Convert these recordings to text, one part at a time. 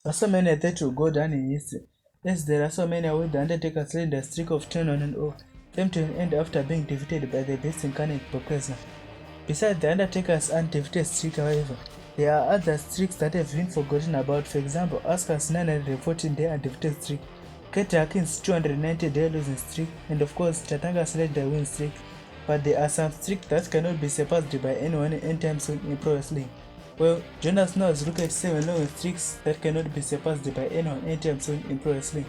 WrestleMania 30 will go down in history as the WrestleMania where The Undertaker led a streak of 10-0 came to an end after being defeated by the Beast incarnate Brock Lesnar. Besides The Undertaker's undefeated streak, however, there are other streaks that have been forgotten about. For example, Asuka's 914-day undefeated streak, Kate Harkin's 290-day losing streak, and of course Tatanga's legendary win streak. But there are some streaks that cannot be surpassed by anyone anytime soon in pro wrestling. Well, join us now as we look at 7 long streaks that cannot be surpassed by anyone anytime soon in pro wrestling.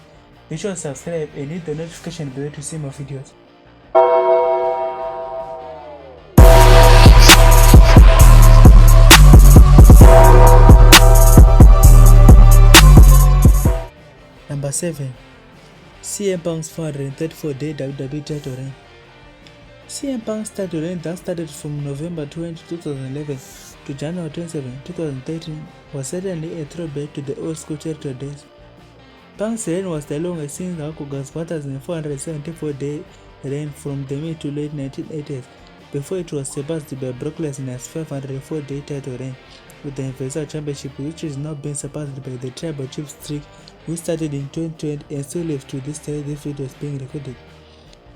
Be sure to subscribe and hit the notification bell to see more videos. Number 7. CM Punk's 434-day WWE title reign. CM Punk's title reign that started from November 20, 2011 to January 27, 2013 was certainly a throwback to the old school territory days. Punk's reign was the longest since Hakuga's 474-day reign from the mid to late 1980s, before it was surpassed by Brock Lesnar's 504-day title reign with the Universal Championship, which is now being surpassed by the Tribal Chief streak, which started in 2020 and still lives to this day. This video is being recorded.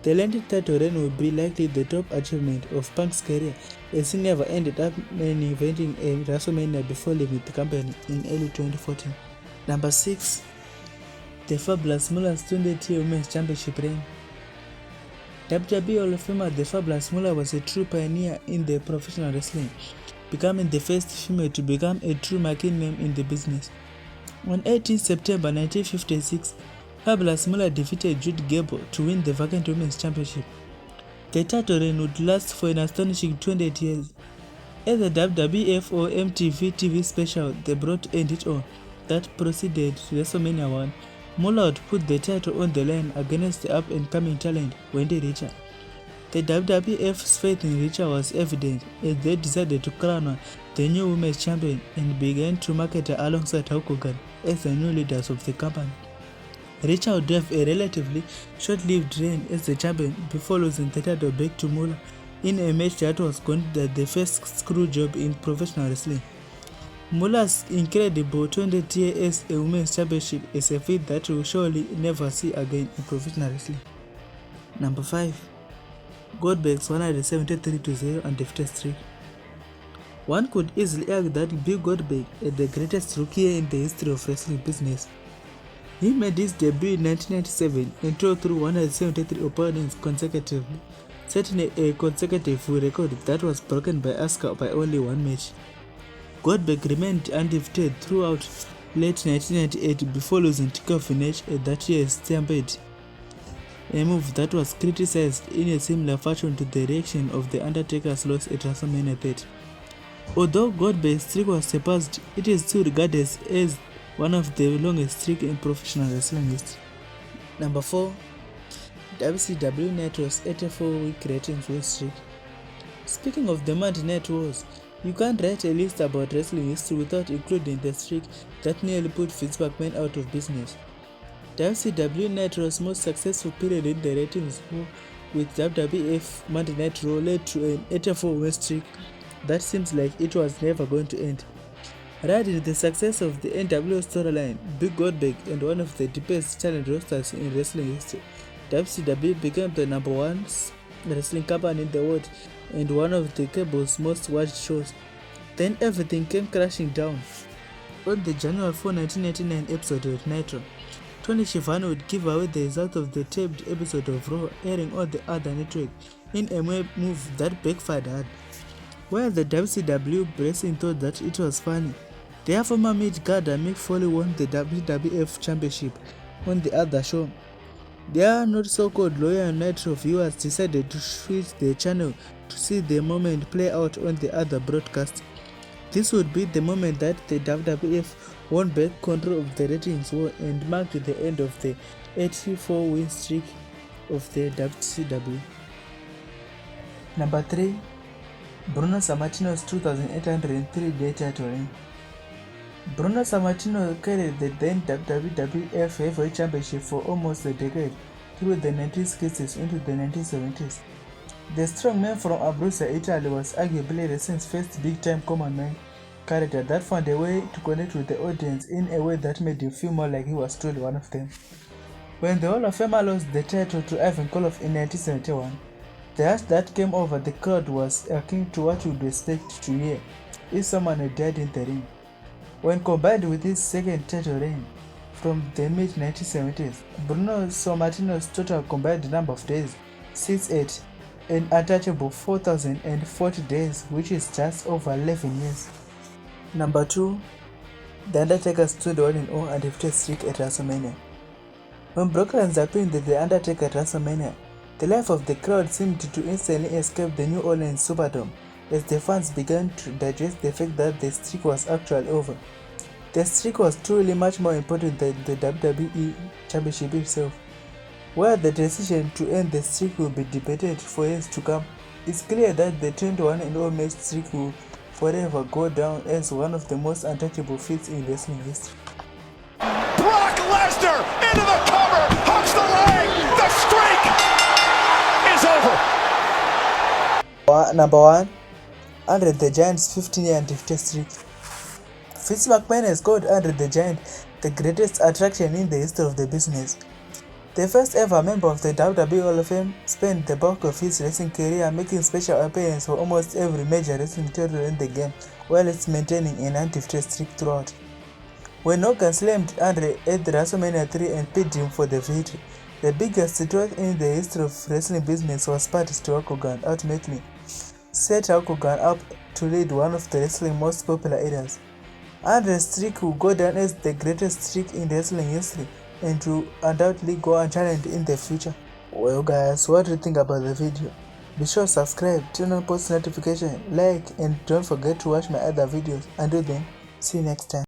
The lengthy title reign would be likely the top achievement of Punk's career, as he never ended up main eventing a WrestleMania before leaving the company in early 2014. Number 6. The Fabulous Moolah's 20th Women's Championship reign. WWE Hall of Famer The Fabulous Moolah was a true pioneer in the professional wrestling, becoming the first female to become a true marquee name in the business. On 18 September 1956, Fabulous Moolah defeated Judy Gable to win the vacant Women's Championship. The title reign would last for an astonishing 28 years. As the WWF or MTV TV special they brought End It On that preceded WrestleMania 1, Moolah would put the title on the line against the up-and-coming talent Wendy Richter. The WWF's faith in Richter was evident as they decided to crown her the new Women's Champion and began to market her alongside Hulk Hogan as the new leaders of the company. Richter would have a relatively short-lived reign as the champion before losing the title back to Moolah in a match that was considered the first screw job in professional wrestling. Moolah's incredible 20th year as a Women's Championship is a feat that we will surely never see again in professional wrestling. Number 5. Goldberg's 173-0 undefeated streak. One could easily argue that Bill Goldberg is the greatest rookie in the history of wrestling business. He made his debut in 1997 and tore through 173 opponents consecutively, setting a consecutive record that was broken by Asuka by only one match. Goldberg remained undefeated throughout late 1998 before losing to Kevin Nash at that year's Stampede, a move that was criticized in a similar fashion to the reaction of The Undertaker's loss at WrestleMania 30. Although Goldberg's streak was surpassed, it is still regarded as one of the longest streaks in professional wrestling history. Number 4. WCW Nitro's 84-week ratings win streak. Speaking of the Monday Night Wars, you can't write a list about wrestling history without including the streak that nearly put Vince McMahon out of business. WCW Nitro's most successful period in the ratings war with WWF Monday Night Raw led to an 84-win streak that seems like it was never going to end. Riding the success of the NWO storyline, Big Goldberg and one of the deepest talent rosters in wrestling history, WCW became the number one wrestling company in the world and one of the cable's most watched shows. Then everything came crashing down. On the January 4, 1999 episode of Nitro, Tony Schiavone would give away the result of the taped episode of Raw airing on the other network in a move that backfired hard. While the WCW Wrestling thought that it was funny, their former mid-carder Mick Foley won the WWF Championship on the other show. Their not so-called loyal Nitro viewers decided to switch the channel to see the moment play out on the other broadcast. This would be the moment that the WWF won back control of the ratings war and marked the end of the 84-win streak of the WCW. Number 3. Bruno Sammartino's 2,803-day title reign. Bruno Sammartino carried the then WWF Heavyweight Championship for almost a decade through the 1960s into the 1970s. The strongman from Abruzzo, Italy was arguably wrestling's first big-time common man character that found a way to connect with the audience in a way that made you feel more like he was truly one of them. When the Hall of Famer lost the title to Ivan Koloff in 1971, the hush that came over the crowd was akin to what you'd expect to hear if someone had died in the ring. When combined with his second title reign from the mid-1970s, Bruno Sammartino's total combined number of days sits at an untouchable 4,040 days, which is just over 11 years. Number 2. The Undertaker's 21-0 undefeated streak at WrestleMania. When Brock Lesnar pinned The Undertaker at WrestleMania, the life of the crowd seemed to instantly escape the New Orleans Superdome as the fans began to digest the fact that the streak was actually over. The streak was truly much more important than the WWE Championship itself. While the decision to end the streak will be debated for years to come, it's clear that the 21-0 match streak will forever go down as one of the most untouchable feats in wrestling history. Brock Lesnar into the cover, hooks the leg, the streak is over. Number 1. Andre the Giant's 15-year undefeated streak. Vince McMahon has called Andre the Giant the greatest attraction in the history of the business. The first ever member of the WWE Hall of Fame spent the bulk of his wrestling career making special appearances for almost every major wrestling title in the game, while it's maintaining an undefeated streak throughout. When Hogan slammed Andre at WrestleMania 3 and pinned him for the victory, the biggest tweet in the history of wrestling business was parties to Hulk Hogan ultimately set Hulk Hogan up to lead one of the wrestling's most popular eras. Andre's streak will go down as the greatest streak in wrestling history and to undoubtedly go unchallenged in the future. Well guys, what do you think about the video? Be sure to subscribe, turn on post notification, like, and don't forget to watch my other videos. Until then, see you next time.